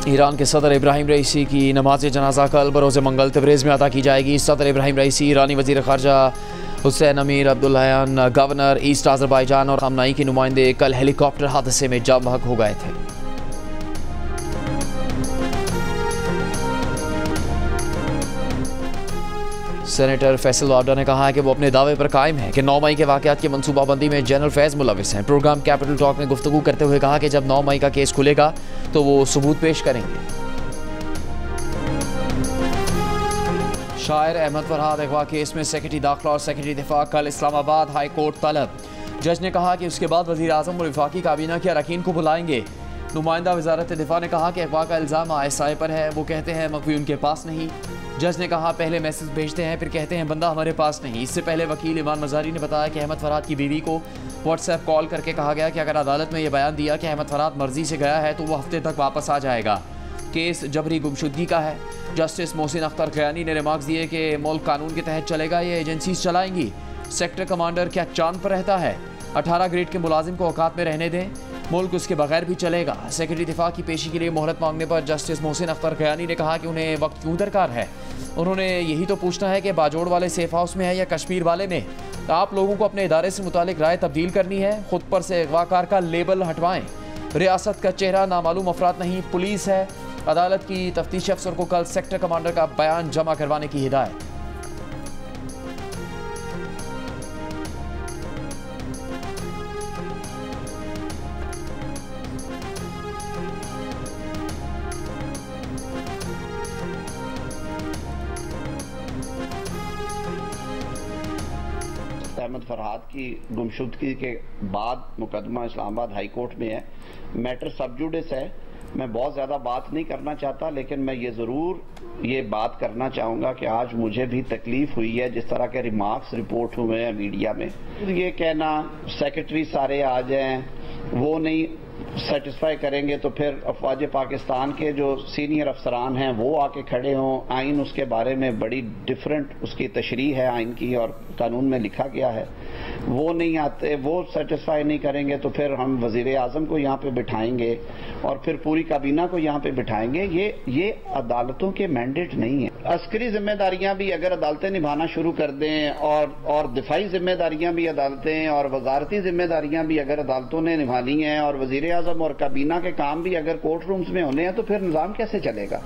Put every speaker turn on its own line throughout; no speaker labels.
Iran के सदर इब्राहिम रईसी की नमाज जनाजा कल बरोज़ मंगल तबरेज़ में अदा की जाएगी। सदर इब्राहिम रईसी, ईरानी वज़ीर ख़ारजा हुसैन अमीर अब्दुल्लाहियान, गवर्नर ईस्ट आज़रबाईजान और खामनाई के नुमाइंदे कल हेलीकॉप्टर हादसे में जाँ बहक हो गए थे। सेनेटर फैसल वार्डा ने कहा है कि वो अपने दावे पर कायम है कि 9 मई के वाक़यात की मनसूबाबंदी में जनरल फैज़ मुलविस हैं। प्रोग्राम कैपिटल टॉक में गुफ्तगू करते हुए कहा कि जब 9 मई का केस खुलेगा तो वो सबूत पेश करेंगे। शायर अहमद फरहाद अगवा केस में सेक्रेटरी दाखिला और सेक्रेटरी दिफा कल इस्लामाबाद हाई कोर्ट तलब। जज ने कहा कि उसके बाद वज़ीर आज़म और वफाकी काबीना के अरकान को बुलाएंगे। नुमाइंदा वजारत दिफा ने कहा कि अगवा का इल्ज़ाम ISI पर है, वो कहते हैं मकवी उनके पास नहीं। जज ने कहा पहले मैसेज भेजते हैं फिर कहते हैं बंदा हमारे पास नहीं। इससे पहले वकील इमान मज़ारी ने बताया कि अहमद फरहाद की बीवी को व्हाट्सएप कॉल करके कहा गया कि अगर अदालत में यह बयान दिया कि अहमद फरहाद मर्जी से गया है तो वो हफ्ते तक वापस आ जाएगा। केस जबरी गुमशुदगी का है। जस्टिस मोहसिन अख्तर खयानी ने रिमार्क्स दिए कि मुल्क कानून के तहत चलेगा, ये एजेंसीज चलाएंगी। सेक्टर कमांडर क्या चांद पर रहता है? 18 ग्रेड के मुलाजिम को औकात में रहने दें, मुल्क उसके बगैर भी चलेगा। सेक्रेटरी दिफा की पेशी के लिए मोहलत मांगने पर जस्टिस मोहसिन अख्तर खयानी ने कहा कि उन्हें वक्त क्यों दरकार है। उन्होंने यही तो पूछना है कि बाजोड़ वाले सेफ हाउस में है या कश्मीर वाले में। आप लोगों को अपने इदारे से मुतालिक राय तब्दील करनी है। खुद पर से अगवाकार का लेबल हटवाएं। रियासत का चेहरा नामालूम अफराद नहीं, पुलिस है। अदालत की तफ्तीशी अफसर को कल सेक्टर कमांडर का बयान जमा करवाने की हिदायत।
अहमद फरहाद की गुमशुदगी के बाद मुकदमा इस्लामाबाद हाई कोर्ट में है। मैटर सब जुडिस है। मैं बहुत ज़्यादा बात नहीं करना चाहता, लेकिन मैं ये ज़रूर ये बात करना चाहूँगा कि आज मुझे भी तकलीफ़ हुई है जिस तरह के रिमार्क्स रिपोर्ट हुए हैं मीडिया में। ये कहना सेक्रेटरी सारे आ जाएं, वो नहीं सेटिस्फाई करेंगे तो फिर अफवाज पाकिस्तान के जो सीनियर अफसरान हैं वो आके खड़े हों। आइन उसके बारे में बड़ी डिफरेंट उसकी तशरीह है आइन की और कानून में लिखा गया है। वो नहीं आते, वो सेटिस्फाई नहीं करेंगे तो फिर हम वजीर आजम को यहाँ पे बिठाएंगे और फिर पूरी काबीना को यहाँ पे बिठाएंगे। ये अदालतों के मैंडेट नहीं है। अस्करी जिम्मेदारियां भी अगर अदालतें निभाना शुरू कर दें और दिफाई जिम्मेदारियां भी अदालतें और वजारती जिम्मेदारियां भी अगर अदालतों ने निभानी है और वजीर आजम और काबीना के काम भी अगर कोर्ट रूम्स में होने हैं तो फिर निजाम कैसे चलेगा?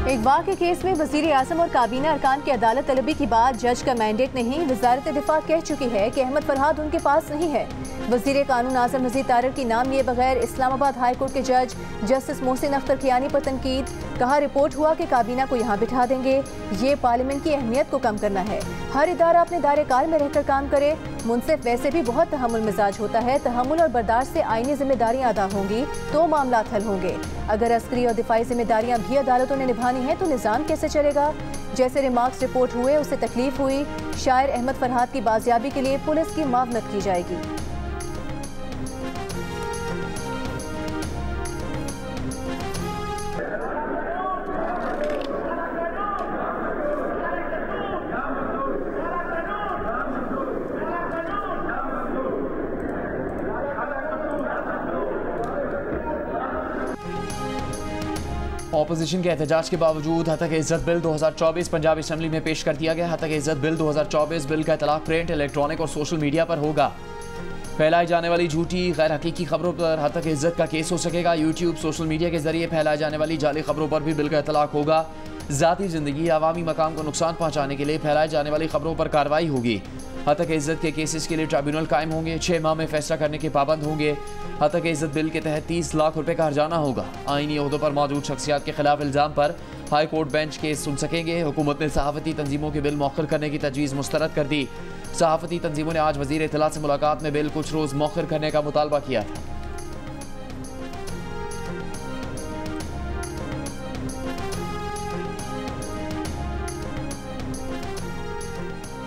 अगवा के केस में वजीर आजम और काबीना अरकान की अदालत तलबी की बात जज का मैंडेट नहीं। वजारत दिफा कह चुकी है कि अहमद फरहाद उनके पास नहीं है। वजीर कानून आजम मजीद तारर की नाम लिए बगैर इस्लामाबाद हाई कोर्ट के जज जस्टिस मोहसिन अख्तर खयानी पर तनकीद। कहा रिपोर्ट हुआ कि काबीना को यहाँ बिठा देंगे। ये पार्लियामेंट की अहमियत को कम करना है। हर इदारा अपने दायरे कार में रहकर काम करे। मुनसिफ वैसे भी बहुत तहम्मुल मिजाज होता है। तहम्मुल और बर्दाश्त से आईनी जिम्मेदारियां अदा होंगी तो मामला हल होंगे। अगर अस्करी और दिफाई जिम्मेदारियां भी अदालतों ने निभानी है तो निज़ाम कैसे चलेगा? जैसे रिमार्क्स रिपोर्ट हुए उससे तकलीफ हुई। शायर अहमद फरहाद की बाजियाबी के लिए पुलिस की मावनत की जाएगी।
ऑपोजिशन के एहतजाज के बावजूद हतक इज्जत बिल 2024 पंजाब असम्बली में पेश कर दिया गया। हतक इज्जत बिल 2024 बिल का इतलाक प्रिंट, इलेक्ट्रॉनिक और सोशल मीडिया पर होगा। फैलाई जाने वाली झूठी गैर हकीकी खबरों पर हतक इज्जत का केस हो सकेगा। यूट्यूब, सोशल मीडिया के जरिए फैलाई जाने वाली जाली खबरों पर भी बिल का इतलाक होगा। ज़ाती ज़िंदगी, अवामी मकाम को नुकसान पहुँचाने के लिए फैलाई जाने वाली खबरों पर कार्रवाई होगी। हतक इज्जत के केसेस के लिए ट्रिब्यूनल कायम होंगे। 6 माह में फैसला करने के पाबंद होंगे। हतक इज्जत बिल के तहत 30 लाख रुपए का हर्जाना होगा। आईनी ओहदों पर मौजूद शख्सियात के खिलाफ इल्ज़ाम पर हाई कोर्ट बेंच केस सुन सकेंगे। हुकूमत ने सहाफ़ती तंजीमों के बिल मौखर करने की तजवीज़ मुस्तरद कर दी। सहाफ़ती तंजीमों ने आज वज़ीर इत्तला से मुलाकात में बिल कुछ रोज़ मौखर करने का मुतालबा किया था।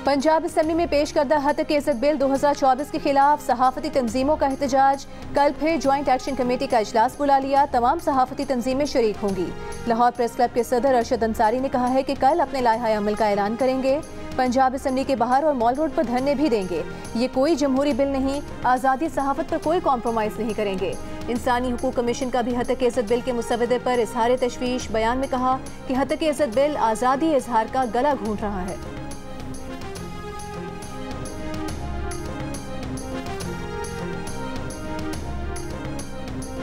पंजाब असम्बली में पेश करदा हतक इज्जत बिल 2024 के खिलाफ सहाफती तंजीमों का एहतजाज। कल फिर ज्वाइंट एक्शन कमेटी का इजलास बुला लिया। तमाम सहाफती तंजीमें शरीक होंगी। लाहौर प्रेस क्लब के सदर अरशद अंसारी ने कहा है कि कल अपने लाइहा अमल का ऐलान करेंगे। पंजाब असम्बली के बाहर और मॉल रोड पर धरने भी देंगे। ये कोई जमहूरी बिल नहीं, आज़ादी सहाफत पर कोई कॉम्प्रोमाइज़ नहीं करेंगे। इंसानी हुकूक कमीशन का भी हतक इज़्ज़त बिल के मुसवदे पर इजहार तशवीश। बयान में कहा कि हतक इज़्ज़त बिल आज़ादी इजहार का गला घूंट रहा है।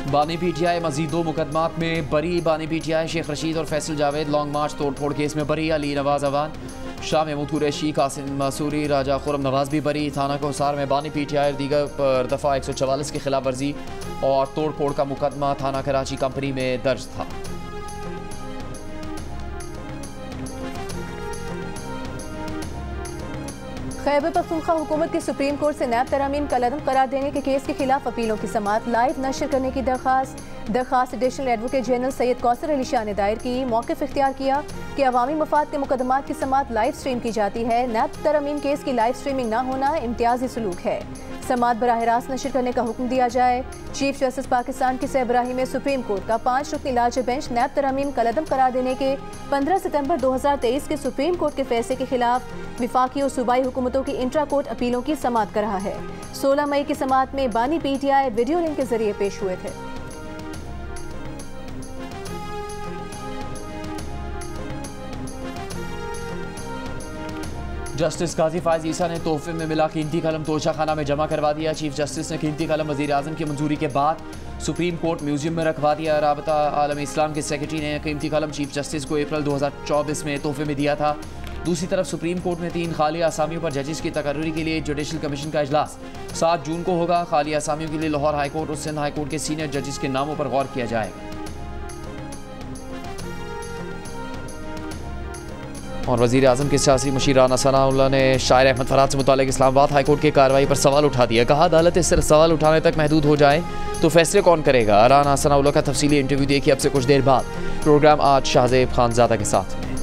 बानी पीटीआई मजीद 2 मुकदमात में बरी। बानी पीटीआई शेख रशीद और फैसल जावेद लॉन्ग मार्च तोड़ फोड़ केस में बरी। अली नवाज अवान, शाह महमूद कुरैशी, कासिम मसूरी, राजा खुरम नवाज भी बरी। थाना कोसार में बानी पीटीआई दीगर पर दफ़ा 144 की खिलाफ वर्जी और तोड़ फोड़ का मुकदमा थाना कराची कंपनी में दर्ज था।
खैबर पख्तूनख्वा हुकूमत की सुप्रीम कोर्ट से नैब तरामीम कलअदम करार देने के केस के खिलाफ अपीलों की समाअत लाइव नशर करने की दरखास्त additional advocate general Syed Kausar Ali Shah ने दायर की। मौक़िफ़ इख्तियार किया कि अवामी मफाद के मुकदमात की समाअत लाइव स्ट्रीम की जाती है। नैब तरामीम केस की लाइव स्ट्रीमिंग न होना इम्तियाजी सलूक है। समाअत बराह रास्त नशर करने का हुक्म दिया जाए। चीफ जस्टिस पाकिस्तान की सरबराही में सुप्रीम कोर्ट का 5 रुकनी लार्ज बेंच नैब तरामीम कलअदम करार देने के 15 सितंबर 2023 के सुप्रीम कोर्ट के फैसले के खिलाफ विफाकी और सूबाई हुकूमतों की इंट्रा कोर्ट अपीलों की समाअत कर रहा है। 16 मई की समाअत में बानी पीटीआई वीडियो लिंक के जरिए पेश हुए थे।
जस्टिस काजी फायज ईसा ने तोहफे में मिला कीमती कलम तोशा खाना में जमा करवा दिया। चीफ जस्टिस ने कीमती कलम वज़ीर आज़म की मंजूरी के बाद सुप्रीम कोर्ट म्यूजियम में रखवा दिया। राबता आलम इस्लाम के सेक्रेटरी ने कीमती कलम चीफ जस्टिस को अप्रैल 2024 में तोहफे में दिया था। दूसरी तरफ सुप्रीम कोर्ट में 3 खाली आसामियों पर जजेस की तकर्री के लिए जुडिशल कमीशन का इजलास 7 जून को होगा। खाली आसामियों के लिए लाहौर हाईकोर्ट और सिंध हाईकोर्ट के सीनियर जजेस के नामों पर गौर किया जाएगा। और वज़ीर आज़म के सियासी मशीर राना सनाउल्लाह ने शायर अहमद फरहाद से मुतालिक इस्लामाबाद हाईकोर्ट की कार्रवाई पर सवाल उठा दिया। कहा अदालत सिर्फ सवाल उठाने तक महदूद हो जाए तो फैसले कौन करेगा। राना सनाउल्लाह का तफसीली इंटरव्यू देखिए अब से कुछ देर बाद। प्रोग्राम आज शाहजेब खानजादा के साथ में।